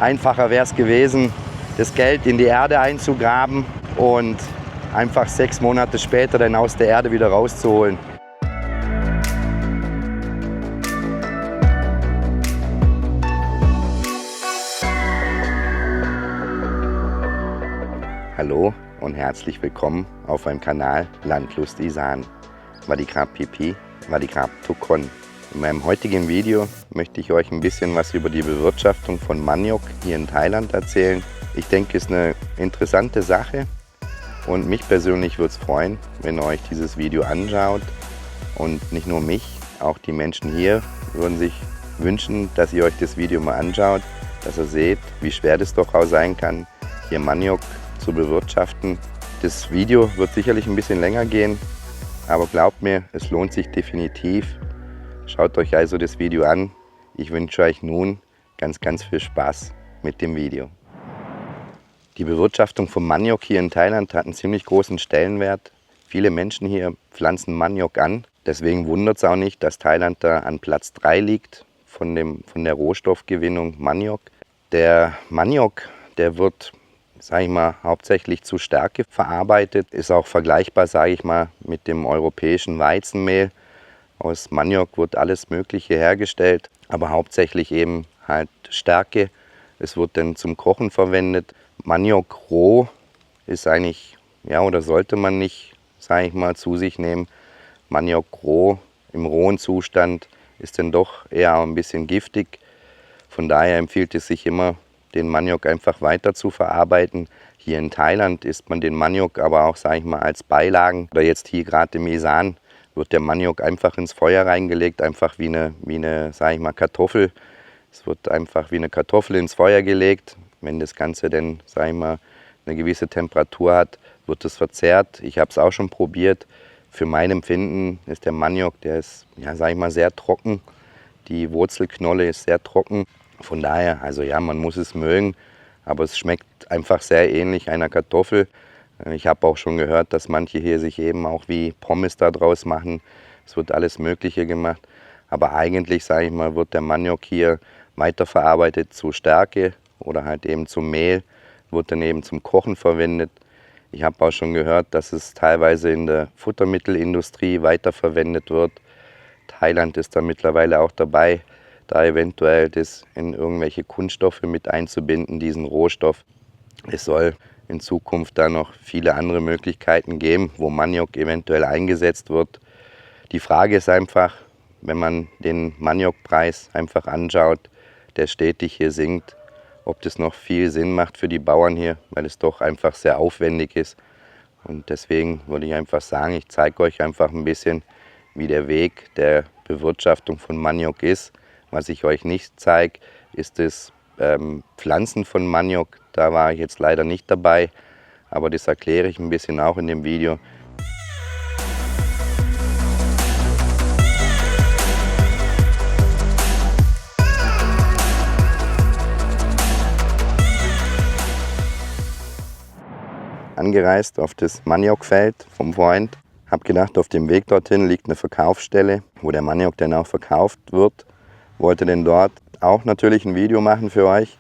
Einfacher wäre es gewesen, das Geld in die Erde einzugraben und einfach 6 Monate später dann aus der Erde wieder rauszuholen. Hallo und herzlich willkommen auf meinem Kanal Landlust Isan. Vadikrab Pipi, Vadikrab Tukon. In meinem heutigen Video möchte ich euch ein bisschen was über die Bewirtschaftung von Maniok hier in Thailand erzählen. Ich denke, es ist eine interessante Sache und mich persönlich würde es freuen, wenn ihr euch dieses Video anschaut. Und nicht nur mich, auch die Menschen hier würden sich wünschen, dass ihr euch das Video mal anschaut, dass ihr seht, wie schwer das doch auch sein kann, hier Maniok zu bewirtschaften. Das Video wird sicherlich ein bisschen länger gehen, aber glaubt mir, es lohnt sich definitiv. Schaut euch also das Video an. Ich wünsche euch nun ganz viel Spaß mit dem Video. Die Bewirtschaftung von Maniok hier in Thailand hat einen ziemlich großen Stellenwert. Viele Menschen hier pflanzen Maniok an. Deswegen wundert es auch nicht, dass Thailand da an Platz 3 liegt von der Rohstoffgewinnung Maniok. Der Maniok, der wird, sage ich mal, hauptsächlich zu Stärke verarbeitet. Ist auch vergleichbar, sage ich mal, mit dem europäischen Weizenmehl. Aus Maniok wird alles Mögliche hergestellt, aber hauptsächlich eben halt Stärke. Es wird dann zum Kochen verwendet. Maniok roh ist eigentlich, ja, oder sollte man nicht, sage ich mal, zu sich nehmen. Maniok roh im rohen Zustand ist dann doch eher ein bisschen giftig. Von daher empfiehlt es sich immer, den Maniok einfach weiter zu verarbeiten. Hier in Thailand isst man den Maniok aber auch, sage ich mal, als Beilagen. Oder jetzt hier gerade im Isan wird der Maniok einfach ins Feuer reingelegt, einfach wie eine, sage ich mal, Kartoffel. Es wird einfach wie eine Kartoffel ins Feuer gelegt. Wenn das Ganze dann, sage ich mal, eine gewisse Temperatur hat, wird es verzehrt. Ich habe es auch schon probiert. Für mein Empfinden ist der Maniok, der ist, ja, sage ich mal, sehr trocken. Die Wurzelknolle ist sehr trocken. Von daher, also ja, man muss es mögen, aber es schmeckt einfach sehr ähnlich einer Kartoffel. Ich habe auch schon gehört, dass manche hier sich eben auch wie Pommes da draus machen. Es wird alles Mögliche gemacht. Aber eigentlich, sage ich mal, wird der Maniok hier weiterverarbeitet zu Stärke oder halt eben zum Mehl, wird dann eben zum Kochen verwendet. Ich habe auch schon gehört, dass es teilweise in der Futtermittelindustrie weiterverwendet wird. Thailand ist da mittlerweile auch dabei, da eventuell das in irgendwelche Kunststoffe mit einzubinden, diesen Rohstoff. Es soll in Zukunft da noch viele andere Möglichkeiten geben, wo Maniok eventuell eingesetzt wird. Die Frage ist einfach, wenn man den Maniokpreis einfach anschaut, der stetig hier sinkt, ob das noch viel Sinn macht für die Bauern hier, weil es doch einfach sehr aufwendig ist. Und deswegen würde ich einfach sagen, ich zeige euch einfach ein bisschen, wie der Weg der Bewirtschaftung von Maniok ist. Was ich euch nicht zeige, ist das Pflanzen von Maniok. Da war ich jetzt leider nicht dabei, aber das erkläre ich ein bisschen auch in dem Video. Angereist auf das Maniokfeld vom Freund. Habe gedacht, auf dem Weg dorthin liegt eine Verkaufsstelle, wo der Maniok dann auch verkauft wird. Wollte dann dort auch natürlich ein Video machen für euch.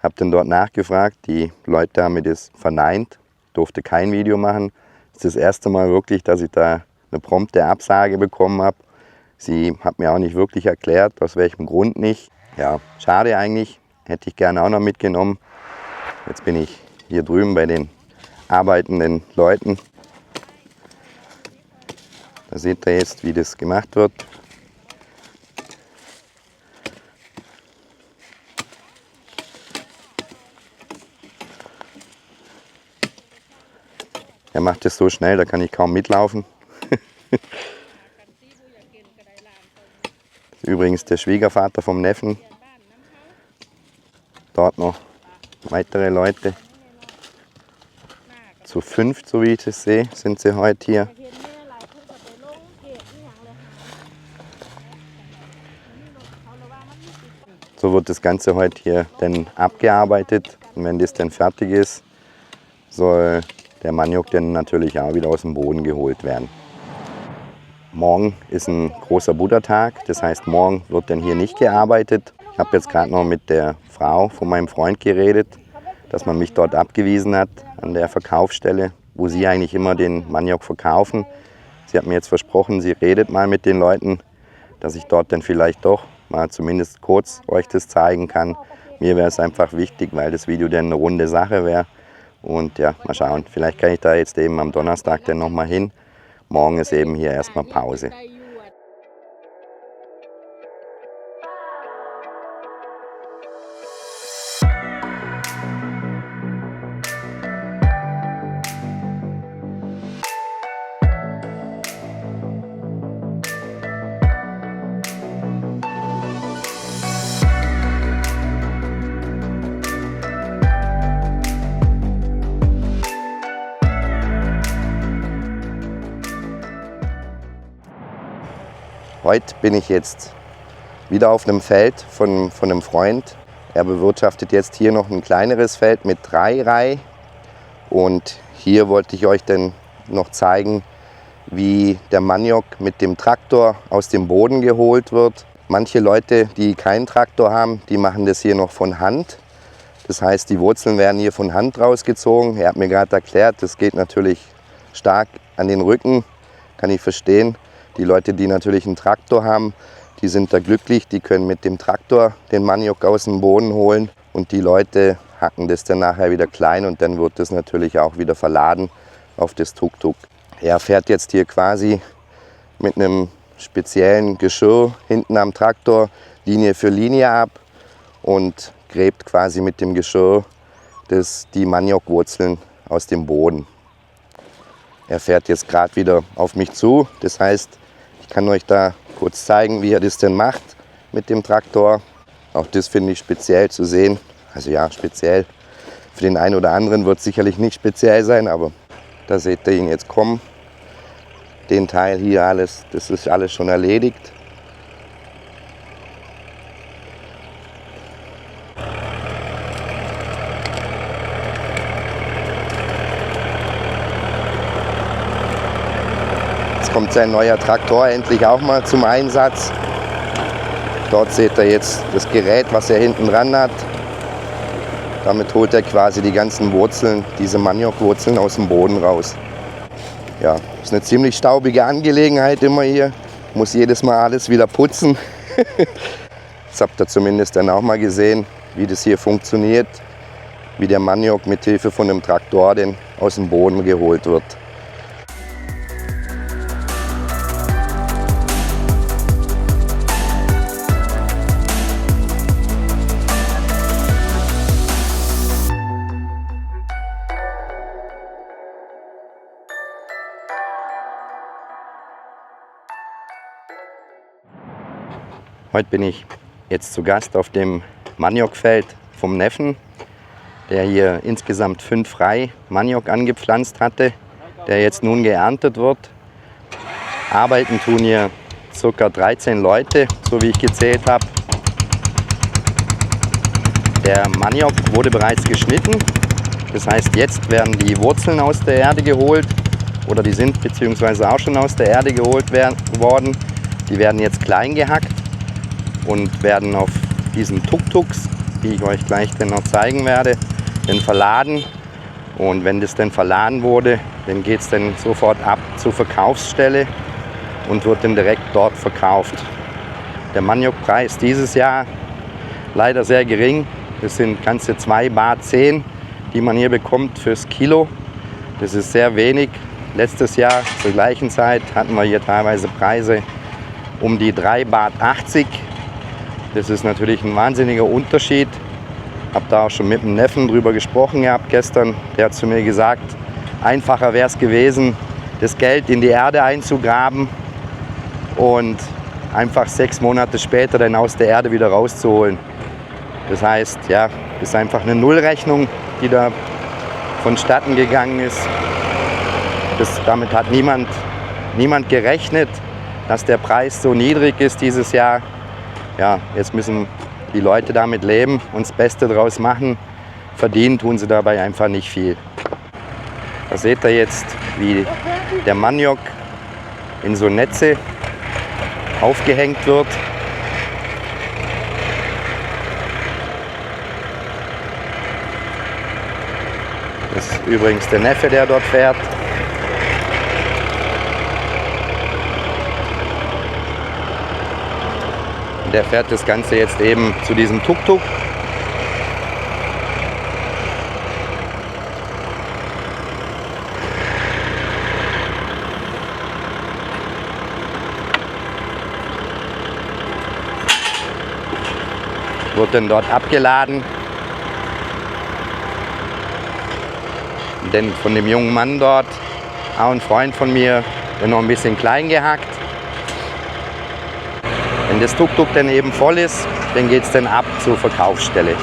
Habe dann dort nachgefragt, die Leute haben mir das verneint, durfte kein Video machen. Das ist das erste Mal wirklich, dass ich da eine prompte Absage bekommen habe. Sie hat mir auch nicht wirklich erklärt, aus welchem Grund nicht. Ja, schade eigentlich, hätte ich gerne auch noch mitgenommen. Jetzt bin ich hier drüben bei den arbeitenden Leuten. Da seht ihr jetzt, wie das gemacht wird. Er macht es so schnell, da kann ich kaum mitlaufen. Das ist übrigens der Schwiegervater vom Neffen. Dort noch weitere Leute. Zu 5, so wie ich das sehe, sind sie heute hier. So wird das Ganze heute hier dann abgearbeitet. Und wenn das dann fertig ist, soll der Maniok dann natürlich auch wieder aus dem Boden geholt werden. Morgen ist ein großer Buddha-Tag, das heißt, morgen wird dann hier nicht gearbeitet. Ich habe jetzt gerade noch mit der Frau von meinem Freund geredet, dass man mich dort abgewiesen hat an der Verkaufsstelle, wo sie eigentlich immer den Maniok verkaufen. Sie hat mir jetzt versprochen, sie redet mal mit den Leuten, dass ich dort dann vielleicht doch mal zumindest kurz euch das zeigen kann. Mir wäre es einfach wichtig, weil das Video dann eine runde Sache wäre. Und ja, mal schauen, vielleicht kann ich da jetzt eben am Donnerstag dann nochmal hin. Morgen ist eben hier erstmal Pause. Heute bin ich jetzt wieder auf einem Feld von einem Freund. Er bewirtschaftet jetzt hier noch ein kleineres Feld mit 3 Reih. Und hier wollte ich euch dann noch zeigen, wie der Maniok mit dem Traktor aus dem Boden geholt wird. Manche Leute, die keinen Traktor haben, die machen das hier noch von Hand. Das heißt, die Wurzeln werden hier von Hand rausgezogen. Er hat mir gerade erklärt, das geht natürlich stark an den Rücken, kann ich verstehen. Die Leute, die natürlich einen Traktor haben, die sind da glücklich, die können mit dem Traktor den Maniok aus dem Boden holen. Und die Leute hacken das dann nachher wieder klein und dann wird das natürlich auch wieder verladen auf das Tuk-Tuk. Er fährt jetzt hier quasi mit einem speziellen Geschirr hinten am Traktor Linie für Linie ab und gräbt quasi mit dem Geschirr die Maniokwurzeln aus dem Boden. Er fährt jetzt gerade wieder auf mich zu, das heißt, ich kann euch da kurz zeigen, wie er das denn macht mit dem Traktor. Auch das finde ich speziell zu sehen. Also ja, speziell. Für den einen oder anderen wird es sicherlich nicht speziell sein, aber da seht ihr ihn jetzt kommen. Den Teil hier alles, das ist alles schon erledigt. Kommt sein neuer Traktor endlich auch mal zum Einsatz. Dort seht ihr jetzt das Gerät, was er hinten dran hat. Damit holt er quasi die ganzen Wurzeln, diese Maniokwurzeln aus dem Boden raus. Ja, ist eine ziemlich staubige Angelegenheit immer hier. Muss jedes Mal alles wieder putzen. Das habt ihr zumindest dann auch mal gesehen, wie das hier funktioniert. Wie der Maniok mit Hilfe von einem Traktor denn aus dem Boden geholt wird. Heute bin ich jetzt zu Gast auf dem Maniokfeld vom Neffen, der hier insgesamt 5 Reih Maniok angepflanzt hatte, der jetzt nun geerntet wird. Arbeiten tun hier ca. 13 Leute, so wie ich gezählt habe. Der Maniok wurde bereits geschnitten, das heißt, jetzt werden die Wurzeln aus der Erde geholt oder die sind beziehungsweise auch schon aus der Erde geholt worden. Die werden jetzt klein gehackt und werden auf diesen Tuk-Tuks, die ich euch gleich dann noch zeigen werde, dann verladen. Und wenn das dann verladen wurde, dann geht es dann sofort ab zur Verkaufsstelle und wird dann direkt dort verkauft. Der Maniokpreis dieses Jahr leider sehr gering. Das sind ganze 2,10 Baht, die man hier bekommt fürs Kilo. Das ist sehr wenig. Letztes Jahr zur gleichen Zeit hatten wir hier teilweise Preise um die 3,80 Baht. Das ist natürlich ein wahnsinniger Unterschied. Ich habe da auch schon mit dem Neffen drüber gesprochen gehabt gestern. Der hat zu mir gesagt, einfacher wäre es gewesen, das Geld in die Erde einzugraben und einfach 6 Monate später dann aus der Erde wieder rauszuholen. Das heißt, ja, das ist einfach eine Nullrechnung, die da vonstatten gegangen ist. Damit hat niemand gerechnet, dass der Preis so niedrig ist dieses Jahr. Ja, jetzt müssen die Leute damit leben und das Beste draus machen. Verdienen tun sie dabei einfach nicht viel. Da seht ihr jetzt, wie der Maniok in so Netze aufgehängt wird. ist übrigens der Neffe, der dort fährt. Der fährt das Ganze jetzt eben zu diesem Tuk-Tuk. Wird dann dort abgeladen. Denn von dem jungen Mann dort, auch ein Freund von mir, der noch ein bisschen klein gehackt. Wenn das Tuk-Tuk dann eben voll ist, dann geht es dann ab zur Verkaufsstelle.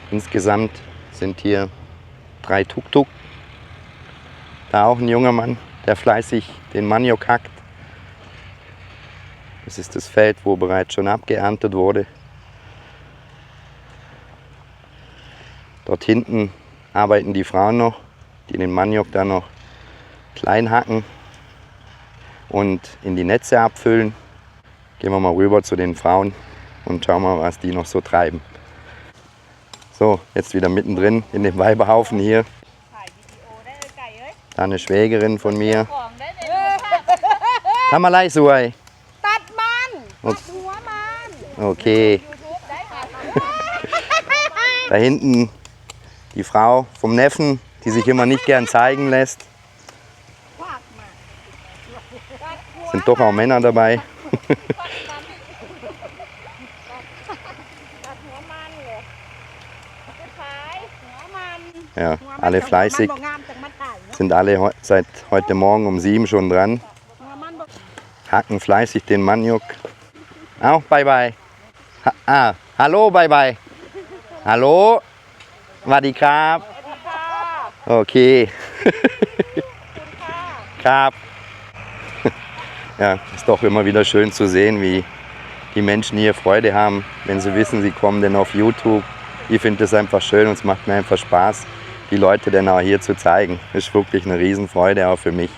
Insgesamt sind hier 3 Tuk-Tuk. Da auch ein junger Mann, der fleißig den Maniok hackt. Das ist das Feld, wo bereits schon abgeerntet wurde. Dort hinten arbeiten die Frauen noch, die den Maniok dann noch klein hacken und in die Netze abfüllen. Gehen wir mal rüber zu den Frauen und schauen mal, was die noch so treiben. So, jetzt wieder mittendrin in dem Weiberhaufen hier. Da eine Schwägerin von mir. Tamalai Suai. Okay. Da hinten die Frau vom Neffen, die sich immer nicht gern zeigen lässt. Sind doch auch Männer dabei. Ja, alle fleißig, sind alle seit heute Morgen um 7 schon dran, hacken fleißig den Maniok. Auch bye bye. Hallo bye bye. Hallo, Wadikap. Okay. Kap. Ja, ist doch immer wieder schön zu sehen, wie die Menschen hier Freude haben, wenn sie wissen, sie kommen denn auf YouTube. Ich finde es einfach schön und es macht mir einfach Spaß, die Leute dann auch hier zu zeigen. Das ist wirklich eine Riesenfreude auch für mich.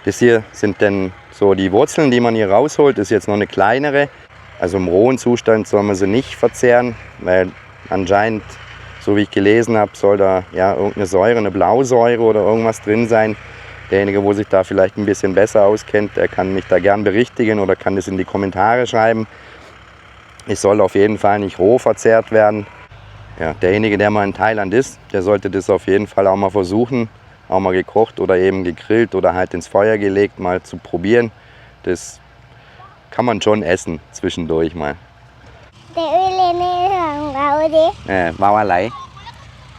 Das hier sind dann so die Wurzeln, die man hier rausholt. Das ist jetzt noch eine kleinere. Also im rohen Zustand soll man sie nicht verzehren, weil anscheinend, so wie ich gelesen habe, soll da ja irgendeine Säure, eine Blausäure oder irgendwas drin sein. Derjenige, wo sich da vielleicht ein bisschen besser auskennt, der kann mich da gern berichtigen oder kann das in die Kommentare schreiben. Es soll auf jeden Fall nicht roh verzehrt werden. Ja, derjenige, der mal in Thailand ist, der sollte das auf jeden Fall auch mal versuchen, auch mal gekocht oder eben gegrillt oder halt ins Feuer gelegt, mal zu probieren. Das kann man schon essen zwischendurch mal. Wow, alai.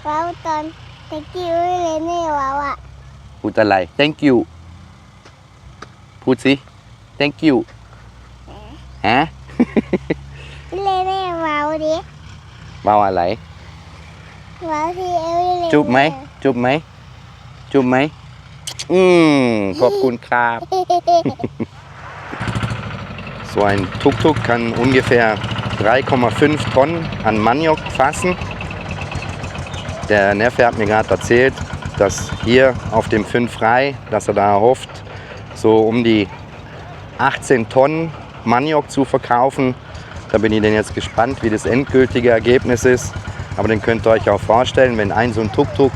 Wow, Ton. Thank you, Lene. Wow. พูดอะไร thank you พูดสิ thank you ฮะ Lene, wow đi. เมาอะไร Wow thì em Lene. จุ๊บไหมจุ๊บไหมจุ๊บไหมขอบคุณครับ So ein Tuk-Tuk kann ungefähr 3,5 Tonnen an Maniok fassen. Der Neffe hat mir gerade erzählt, dass hier auf dem 5 Rai, dass er da hofft, so um die 18 Tonnen Maniok zu verkaufen. Da bin ich dann jetzt gespannt, wie das endgültige Ergebnis ist. Aber dann könnt ihr euch auch vorstellen, wenn ein so ein Tuk-Tuk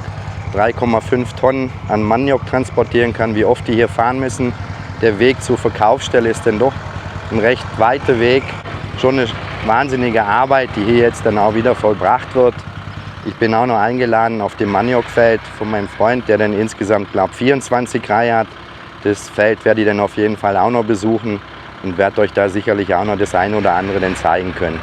3,5 Tonnen an Maniok transportieren kann, wie oft die hier fahren müssen. Der Weg zur Verkaufsstelle ist dann doch ein recht weiter Weg. Schon eine wahnsinnige Arbeit, die hier jetzt dann auch wieder vollbracht wird. Ich bin auch noch eingeladen auf dem Maniokfeld von meinem Freund, der dann insgesamt, glaube ich, 24 Reihe hat. Das Feld werde ich dann auf jeden Fall auch noch besuchen und werde euch da sicherlich auch noch das eine oder andere dann zeigen können.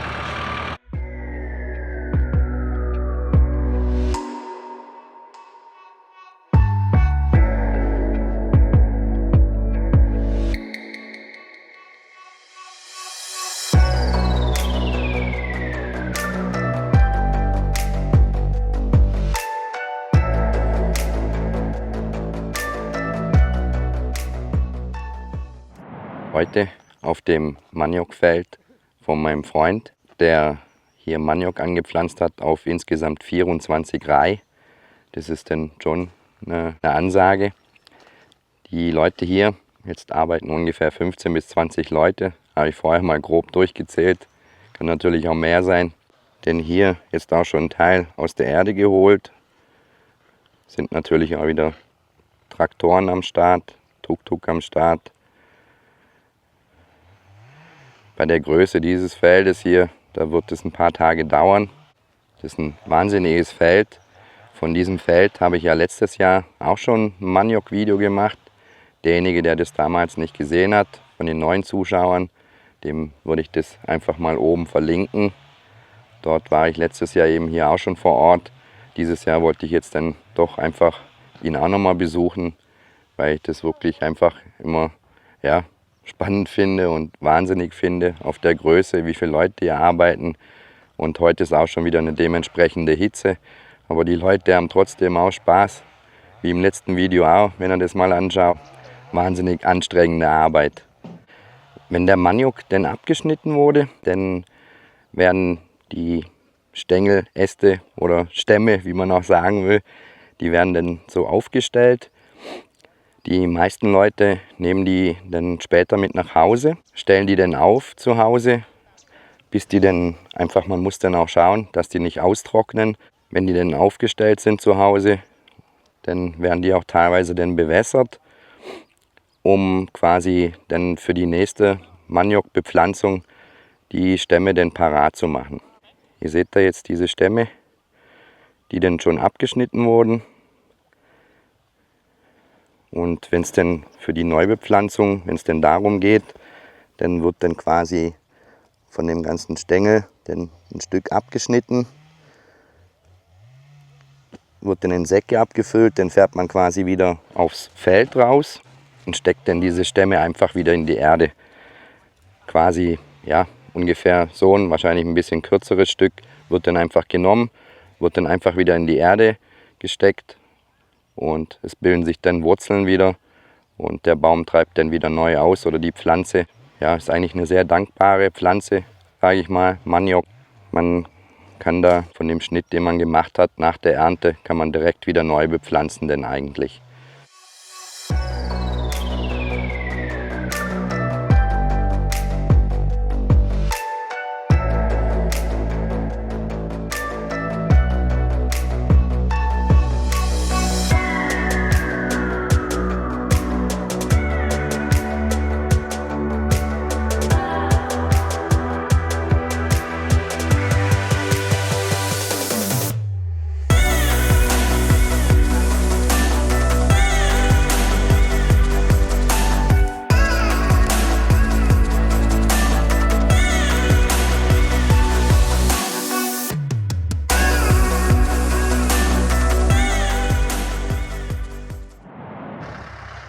Heute auf dem Maniokfeld von meinem Freund, der hier Maniok angepflanzt hat auf insgesamt 24 Rai. Das ist dann schon eine Ansage. Die Leute hier, jetzt arbeiten ungefähr 15 bis 20 Leute, habe ich vorher mal grob durchgezählt. Kann natürlich auch mehr sein, denn hier ist auch schon ein Teil aus der Erde geholt. Sind natürlich auch wieder Traktoren am Start, Tuk-Tuk am Start. Bei der Größe dieses Feldes hier, da wird es ein paar Tage dauern. Das ist ein wahnsinniges Feld. Von diesem Feld habe ich ja letztes Jahr auch schon ein Maniok-Video gemacht. Derjenige, der das damals nicht gesehen hat, von den neuen Zuschauern, dem würde ich das einfach mal oben verlinken. Dort war ich letztes Jahr eben hier auch schon vor Ort. Dieses Jahr wollte ich jetzt dann doch einfach ihn auch nochmal besuchen, weil ich das wirklich einfach immer spannend finde und wahnsinnig finde auf der Größe, wie viele Leute hier arbeiten. Und heute ist auch schon wieder eine dementsprechende Hitze. Aber die Leute haben trotzdem auch Spaß, wie im letzten Video auch, wenn ihr das mal anschaut. Wahnsinnig anstrengende Arbeit. Wenn der Maniok denn abgeschnitten wurde, dann werden die Stängel, Äste oder Stämme, wie man auch sagen will, die werden dann so aufgestellt. Die meisten Leute nehmen die dann später mit nach Hause, stellen die dann auf zu Hause, bis die dann einfach, man muss dann auch schauen, dass die nicht austrocknen. Wenn die dann aufgestellt sind zu Hause, dann werden die auch teilweise dann bewässert, um quasi dann für die nächste Maniokbepflanzung die Stämme dann parat zu machen. Ihr seht da jetzt diese Stämme, die dann schon abgeschnitten wurden. Und wenn es dann für die Neubepflanzung, wenn es denn darum geht, dann wird dann quasi von dem ganzen Stängel dann ein Stück abgeschnitten, wird dann in Säcke abgefüllt, dann fährt man quasi wieder aufs Feld raus und steckt dann diese Stämme einfach wieder in die Erde. Quasi, ungefähr so ein, wahrscheinlich ein bisschen kürzeres Stück, wird dann einfach genommen, wird dann einfach wieder in die Erde gesteckt und es bilden sich dann Wurzeln wieder und der Baum treibt dann wieder neu aus oder die Pflanze. Ja, ist eigentlich eine sehr dankbare Pflanze, sage ich mal, Maniok. Man kann da von dem Schnitt, den man gemacht hat nach der Ernte, kann man direkt wieder neu bepflanzen, denn eigentlich.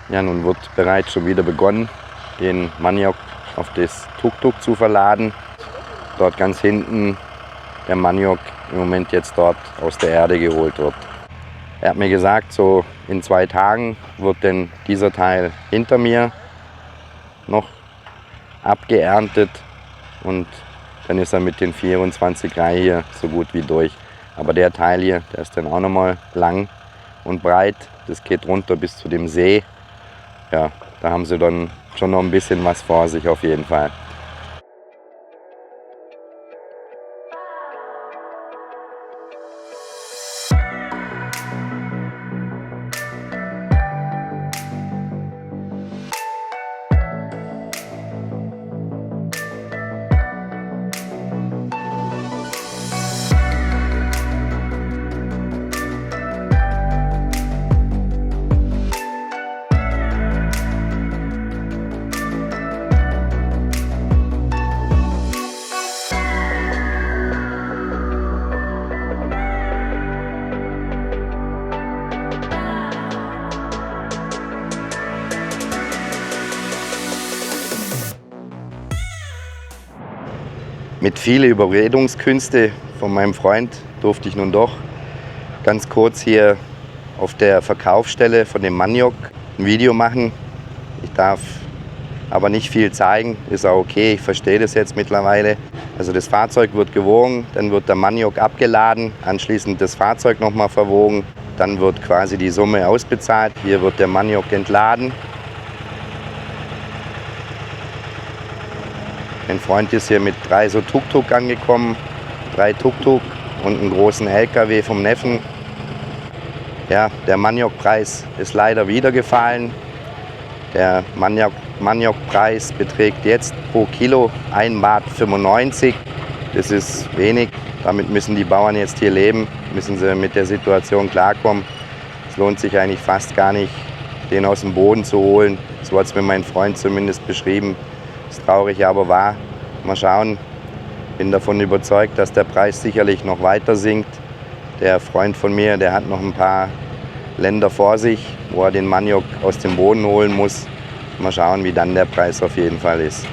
Ja, nun wird bereits schon wieder begonnen, den Maniok auf das Tuk-Tuk zu verladen. Dort ganz hinten der Maniok im Moment jetzt dort aus der Erde geholt wird. Er hat mir gesagt, so in 2 Tagen wird denn dieser Teil hinter mir noch abgeerntet und dann ist er mit den 24 Rai hier so gut wie durch. Aber der Teil hier, der ist dann auch nochmal lang und breit. Das geht runter bis zu dem See. Ja, da haben sie dann schon noch ein bisschen was vor sich auf jeden Fall. Mit vielen Überredungskünste von meinem Freund durfte ich nun doch ganz kurz hier auf der Verkaufsstelle von dem Maniok ein Video machen. Ich darf aber nicht viel zeigen. Ist auch okay, ich verstehe das jetzt mittlerweile. Also das Fahrzeug wird gewogen, dann wird der Maniok abgeladen, anschließend das Fahrzeug nochmal verwogen, dann wird quasi die Summe ausbezahlt. Hier wird der Maniok entladen. Mein Freund ist hier mit 3 so Tuk-Tuk angekommen, 3 Tuk-Tuk und einen großen LKW vom Neffen. Ja, der Maniokpreis ist leider wieder gefallen. Der Maniokpreis beträgt jetzt pro Kilo 1,95 Baht. Das ist wenig. Damit müssen die Bauern jetzt hier leben, müssen sie mit der Situation klarkommen. Es lohnt sich eigentlich fast gar nicht, den aus dem Boden zu holen. So hat es mir mein Freund zumindest beschrieben. Ist traurig, aber wahr. Mal schauen. Bin davon überzeugt, dass der Preis sicherlich noch weiter sinkt. Der Freund von mir, der hat noch ein paar Länder vor sich, wo er den Maniok aus dem Boden holen muss. Mal schauen, wie dann der Preis auf jeden Fall ist.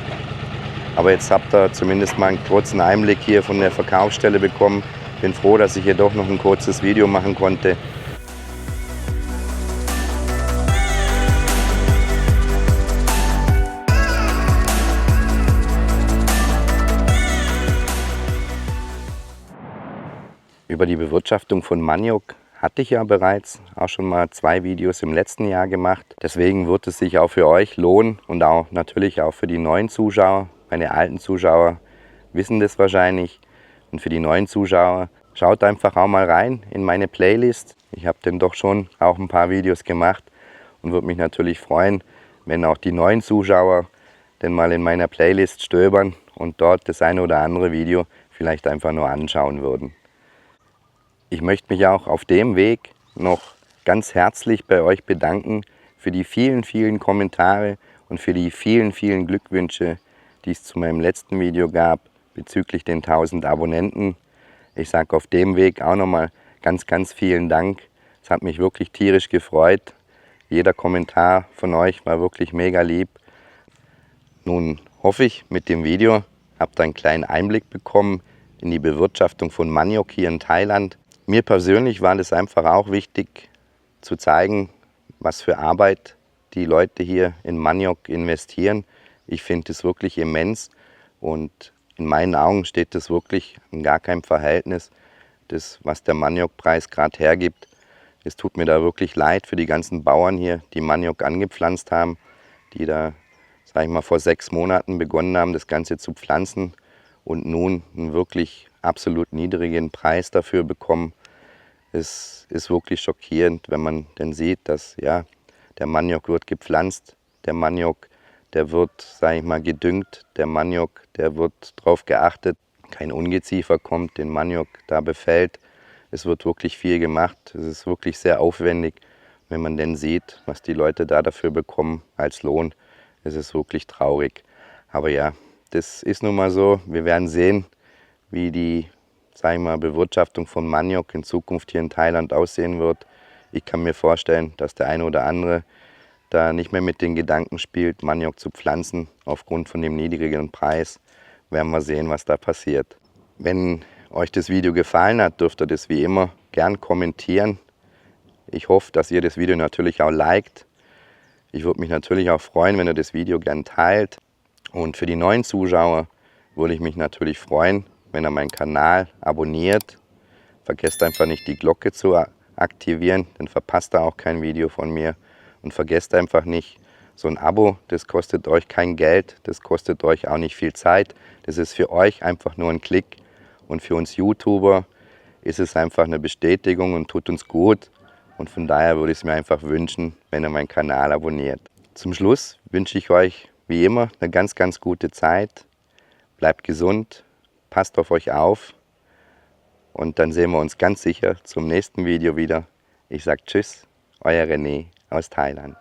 Aber jetzt habt ihr zumindest mal einen kurzen Einblick hier von der Verkaufsstelle bekommen. Bin froh, dass ich hier doch noch ein kurzes Video machen konnte. Über die Bewirtschaftung von Maniok hatte ich ja bereits auch schon mal 2 Videos im letzten Jahr gemacht. Deswegen wird es sich auch für euch lohnen und auch natürlich auch für die neuen Zuschauer. Meine alten Zuschauer wissen das wahrscheinlich. Und für die neuen Zuschauer, schaut einfach auch mal rein in meine Playlist. Ich habe denn doch schon auch ein paar Videos gemacht und würde mich natürlich freuen, wenn auch die neuen Zuschauer denn mal in meiner Playlist stöbern und dort das eine oder andere Video vielleicht einfach nur anschauen würden. Ich möchte mich auch auf dem Weg noch ganz herzlich bei euch bedanken für die vielen, vielen Kommentare und für die vielen, vielen Glückwünsche, die es zu meinem letzten Video gab bezüglich den 1000 Abonnenten. Ich sage auf dem Weg auch nochmal ganz, ganz vielen Dank. Es hat mich wirklich tierisch gefreut. Jeder Kommentar von euch war wirklich mega lieb. Nun hoffe ich, mit dem Video habt ihr einen kleinen Einblick bekommen in die Bewirtschaftung von Maniok hier in Thailand. Mir persönlich war es einfach auch wichtig zu zeigen, was für Arbeit die Leute hier in Maniok investieren. Ich finde es wirklich immens und in meinen Augen steht das wirklich in gar keinem Verhältnis, das, was der Maniokpreis gerade hergibt. Es tut mir da wirklich leid für die ganzen Bauern hier, die Maniok angepflanzt haben, die da, sag ich mal, vor 6 Monaten begonnen haben, das Ganze zu pflanzen und nun einen wirklich absolut niedrigen Preis dafür bekommen. Es ist wirklich schockierend, wenn man dann sieht, dass ja, der Maniok wird gepflanzt, der Maniok, der wird, sage ich mal, gedüngt, der Maniok, der wird darauf geachtet, kein Ungeziefer kommt, den Maniok da befällt. Es wird wirklich viel gemacht, es ist wirklich sehr aufwendig. Wenn man dann sieht, was die Leute da dafür bekommen als Lohn, ist es wirklich traurig. Aber ja, das ist nun mal so, wir werden sehen, wie die, sag ich mal, Bewirtschaftung von Maniok in Zukunft hier in Thailand aussehen wird. Ich kann mir vorstellen, dass der eine oder andere da nicht mehr mit den Gedanken spielt, Maniok zu pflanzen. Aufgrund von dem niedrigen Preis werden wir sehen, was da passiert. Wenn euch das Video gefallen hat, dürft ihr das wie immer gern kommentieren. Ich hoffe, dass ihr das Video natürlich auch liked. Ich würde mich natürlich auch freuen, wenn ihr das Video gern teilt. Und für die neuen Zuschauer würde ich mich natürlich freuen, wenn ihr meinen Kanal abonniert. Vergesst einfach nicht, die Glocke zu aktivieren, dann verpasst ihr auch kein Video von mir. Und vergesst einfach nicht, so ein Abo, das kostet euch kein Geld, das kostet euch auch nicht viel Zeit. Das ist für euch einfach nur ein Klick. Und für uns YouTuber ist es einfach eine Bestätigung und tut uns gut. Und von daher würde ich es mir einfach wünschen, wenn ihr meinen Kanal abonniert. Zum Schluss wünsche ich euch wie immer eine ganz, ganz gute Zeit. Bleibt gesund, passt auf euch auf. Und dann sehen wir uns ganz sicher zum nächsten Video wieder. Ich sage Tschüss, euer René aus Thailand.